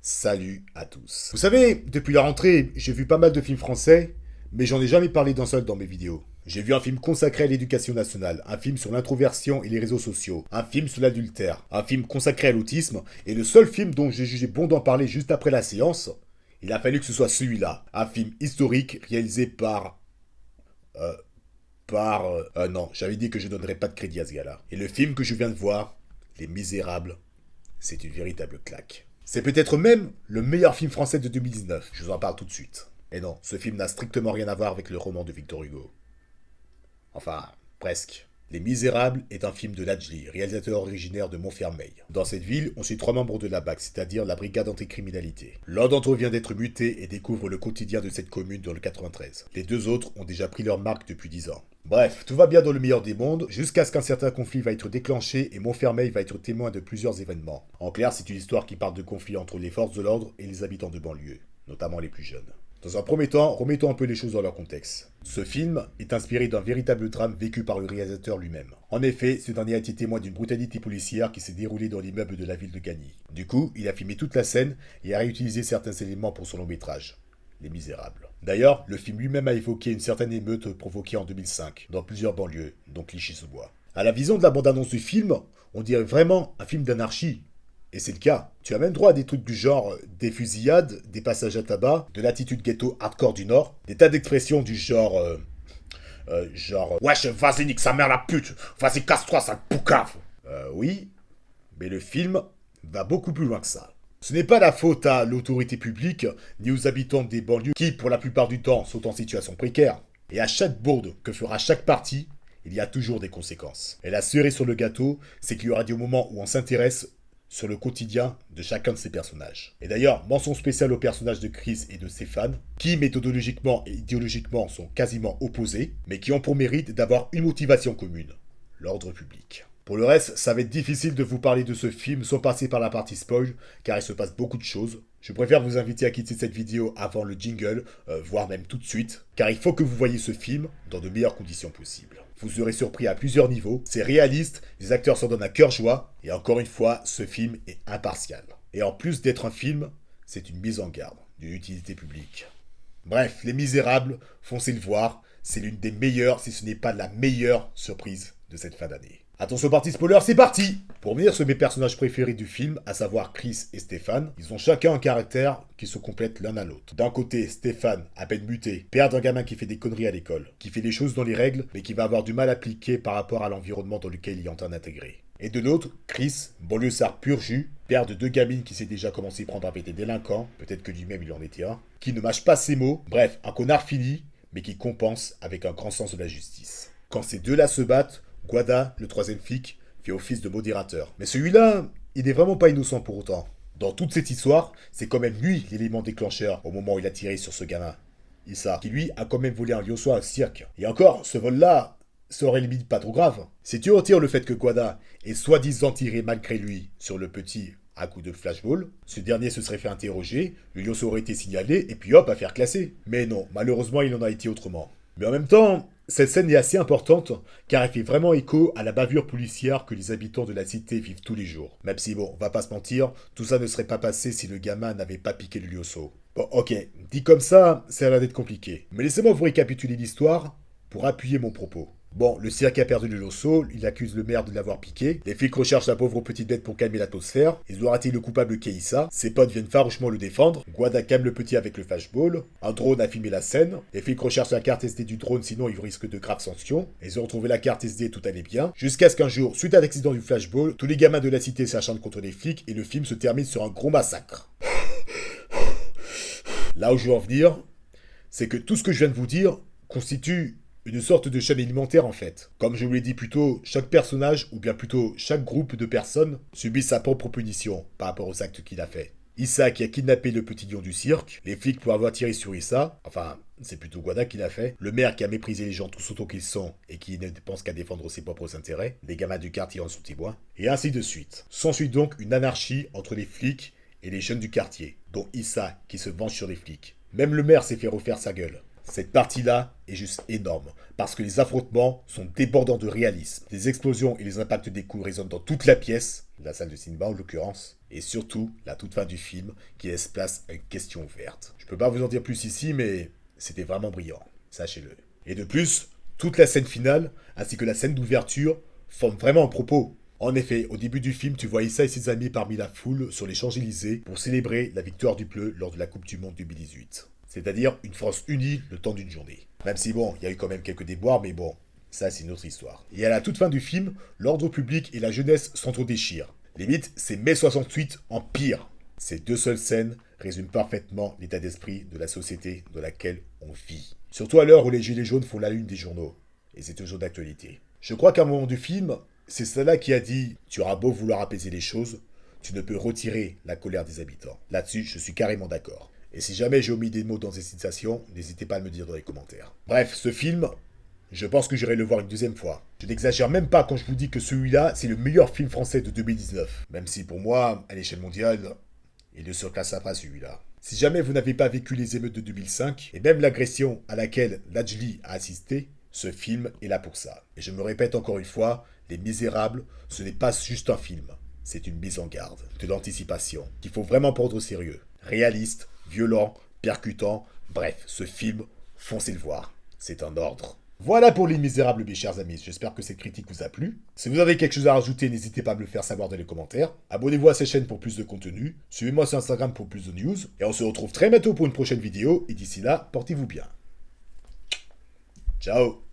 Salut à tous. Vous savez, depuis la rentrée, j'ai vu pas mal de films français, mais j'en ai jamais parlé d'un seul dans mes vidéos. J'ai vu un film consacré à l'éducation nationale, un film sur l'introversion et les réseaux sociaux, un film sur l'adultère, un film consacré à l'autisme, et le seul film dont j'ai jugé bon d'en parler juste après la séance, il a fallu que ce soit celui-là, un film historique réalisé non, j'avais dit que je donnerais pas de crédit à ce gars-là. Et le film que je viens de voir, Les Misérables, c'est une véritable claque. C'est peut-être même le meilleur film français de 2019, je vous en parle tout de suite. Et non, ce film n'a strictement rien à voir avec le roman de Victor Hugo. Enfin, presque. Les Misérables est un film de Ladjli, réalisateur originaire de Montfermeil. Dans cette ville, on suit 3 membres de la BAC, c'est-à-dire la brigade anticriminalité. L'un d'entre eux vient d'être muté et découvre le quotidien de cette commune dans le 93. Les deux autres ont déjà pris leur marque depuis 10 ans. Bref, tout va bien dans le meilleur des mondes, jusqu'à ce qu'un certain conflit va être déclenché et Montfermeil va être témoin de plusieurs événements. En clair, c'est une histoire qui parle de conflits entre les forces de l'ordre et les habitants de banlieue, notamment les plus jeunes. Dans un premier temps, remettons un peu les choses dans leur contexte. Ce film est inspiré d'un véritable drame vécu par le réalisateur lui-même. En effet, ce dernier a été témoin d'une brutalité policière qui s'est déroulée dans l'immeuble de la ville de Gagny. Du coup, il a filmé toute la scène et a réutilisé certains éléments pour son long métrage. Les Misérables. D'ailleurs, le film lui-même a évoqué une certaine émeute provoquée en 2005, dans plusieurs banlieues, dont Clichy-sous-Bois. À la vision de la bande-annonce du film, on dirait vraiment un film d'anarchie. Et c'est le cas. Tu as même droit à des trucs du genre des fusillades, des passages à tabac, de l'attitude ghetto hardcore du Nord, des tas d'expressions du genre wesh, vas-y, nique sa mère la pute, vas-y, casse-toi, sale poucave. Oui, mais le film va beaucoup plus loin que ça. Ce n'est pas la faute à l'autorité publique, ni aux habitants des banlieues qui, pour la plupart du temps, sont en situation précaire. Et à chaque bourde que fera chaque parti, il y a toujours des conséquences. Et la cerise sur le gâteau, c'est qu'il y aura des moments où on s'intéresse sur le quotidien de chacun de ces personnages. Et d'ailleurs, mention spéciale aux personnages de Chris et de Stéphane, qui méthodologiquement et idéologiquement sont quasiment opposés, mais qui ont pour mérite d'avoir une motivation commune, l'ordre public. Pour le reste, ça va être difficile de vous parler de ce film sans passer par la partie spoil, car il se passe beaucoup de choses. Je préfère vous inviter à quitter cette vidéo avant le jingle, voire même tout de suite, car il faut que vous voyez ce film dans de meilleures conditions possibles. Vous serez surpris à plusieurs niveaux, c'est réaliste, les acteurs s'en donnent à cœur joie, et encore une fois, ce film est impartial. Et en plus d'être un film, c'est une mise en garde d'une utilité publique. Bref, Les Misérables, foncez le voir, c'est l'une des meilleures, si ce n'est pas la meilleure surprise de cette fin d'année. Attention partie spoiler, c'est parti! Pour venir sur mes personnages préférés du film, à savoir Chris et Stéphane, ils ont chacun un caractère qui se complète l'un à l'autre. D'un côté, Stéphane, à peine muté, père d'un gamin qui fait des conneries à l'école, qui fait les choses dans les règles, mais qui va avoir du mal à appliquer par rapport à l'environnement dans lequel il est en train d'intégrer. Et de l'autre, Chris, banlieusard pur jus, père de 2 gamines qui s'est déjà commencé à prendre avec des délinquants, peut-être que lui-même il en était un, qui ne mâche pas ses mots, bref, un connard fini, mais qui compense avec un grand sens de la justice. Quand ces deux-là se battent, Guada, le troisième flic, fait office de modérateur. Mais celui-là, il n'est vraiment pas innocent pour autant. Dans toute cette histoire, c'est quand même lui l'élément déclencheur au moment où il a tiré sur ce gamin. Issa, qui lui a quand même volé un lionceau à un cirque. Et encore, ce vol-là, ça aurait limite pas trop grave. Si tu retires le fait que Guada ait soi-disant tiré malgré lui sur le petit à coup de flashball, ce dernier se serait fait interroger, le lionceau aurait été signalé et puis hop, affaire classée. Mais non, malheureusement, il en a été autrement. Mais en même temps, cette scène est assez importante car elle fait vraiment écho à la bavure policière que les habitants de la cité vivent tous les jours. Même si bon, on va pas se mentir, tout ça ne serait pas passé si le gamin n'avait pas piqué le lionceau. Bon, ok, dit comme ça a l'air d'être compliqué. Mais laissez-moi vous récapituler l'histoire pour appuyer mon propos. Bon, le cirque a perdu le lionceau, il accuse le maire de l'avoir piqué, les flics recherchent la pauvre petite bête pour calmer l'atmosphère, ils ont raté le coupable Keïssa, ses potes viennent farouchement le défendre, Guada calme le petit avec le flashball, un drone a filmé la scène, les flics recherchent la carte SD du drone sinon ils risquent de graves sanctions, ils ont retrouvé la carte SD, tout allait bien, jusqu'à ce qu'un jour, suite à l'accident du flashball, tous les gamins de la cité s'acharnent contre les flics et le film se termine sur un gros massacre. Là où je veux en venir, c'est que tout ce que je viens de vous dire constitue une sorte de chaîne alimentaire en fait. Comme je vous l'ai dit plus tôt, chaque personnage, ou bien plutôt chaque groupe de personnes, subit sa propre punition par rapport aux actes qu'il a fait. Issa qui a kidnappé le petit lion du cirque, les flics pour avoir tiré sur Issa, enfin c'est plutôt Guada qui l'a fait, le maire qui a méprisé les gens tous autant qu'ils sont et qui ne pense qu'à défendre ses propres intérêts, les gamins du quartier en sont témoins, et ainsi de suite. S'ensuit donc une anarchie entre les flics et les jeunes du quartier, dont Issa qui se venge sur les flics. Même le maire s'est fait refaire sa gueule. Cette partie-là est juste énorme, parce que les affrontements sont débordants de réalisme. Les explosions et les impacts des coups résonnent dans toute la pièce, la salle de cinéma en l'occurrence, Et surtout, la toute fin du film, qui laisse place à une question ouverte. Je peux pas vous en dire plus ici, mais c'était vraiment brillant, sachez-le. Et de plus, toute la scène finale, ainsi que la scène d'ouverture, forment vraiment un propos. En effet, au début du film, tu vois Issa et ses amis parmi la foule sur les Champs-Élysées pour célébrer la victoire du bleu lors de la Coupe du Monde 2018. C'est-à-dire une France unie le temps d'une journée. Même si bon, il y a eu quand même quelques déboires, mais bon, ça c'est une autre histoire. Et à la toute fin du film, l'ordre public et la jeunesse s'entre-déchirent. Limite, c'est mai 68 en pire. Ces deux seules scènes résument parfaitement l'état d'esprit de la société dans laquelle on vit. Surtout à l'heure où les gilets jaunes font la une des journaux. Et c'est toujours d'actualité. Je crois qu'à un moment du film, c'est cela qui a dit « Tu auras beau vouloir apaiser les choses, tu ne peux retirer la colère des habitants. » Là-dessus, je suis carrément d'accord. Et si jamais j'ai omis des mots dans ces citations, n'hésitez pas à me le dire dans les commentaires. Bref, ce film, je pense que j'irai le voir une deuxième fois. Je n'exagère même pas quand je vous dis que celui-là, c'est le meilleur film français de 2019. Même si pour moi, à l'échelle mondiale, il ne surclassera pas celui-là. Si jamais vous n'avez pas vécu les émeutes de 2005, et même l'agression à laquelle Ladjli a assisté, ce film est là pour ça. Et je me répète encore une fois, Les Misérables, ce n'est pas juste un film. C'est une mise en garde, de l'anticipation, qu'il faut vraiment prendre au sérieux. Réaliste, violent, percutant, bref, ce film, foncez le voir. C'est un ordre. Voilà pour Les Misérables, mes chers amis. J'espère que cette critique vous a plu. Si vous avez quelque chose à rajouter, n'hésitez pas à me le faire savoir dans les commentaires. Abonnez-vous à cette chaîne pour plus de contenu. Suivez-moi sur Instagram pour plus de news. Et on se retrouve très bientôt pour une prochaine vidéo. Et d'ici là, portez-vous bien. Ciao.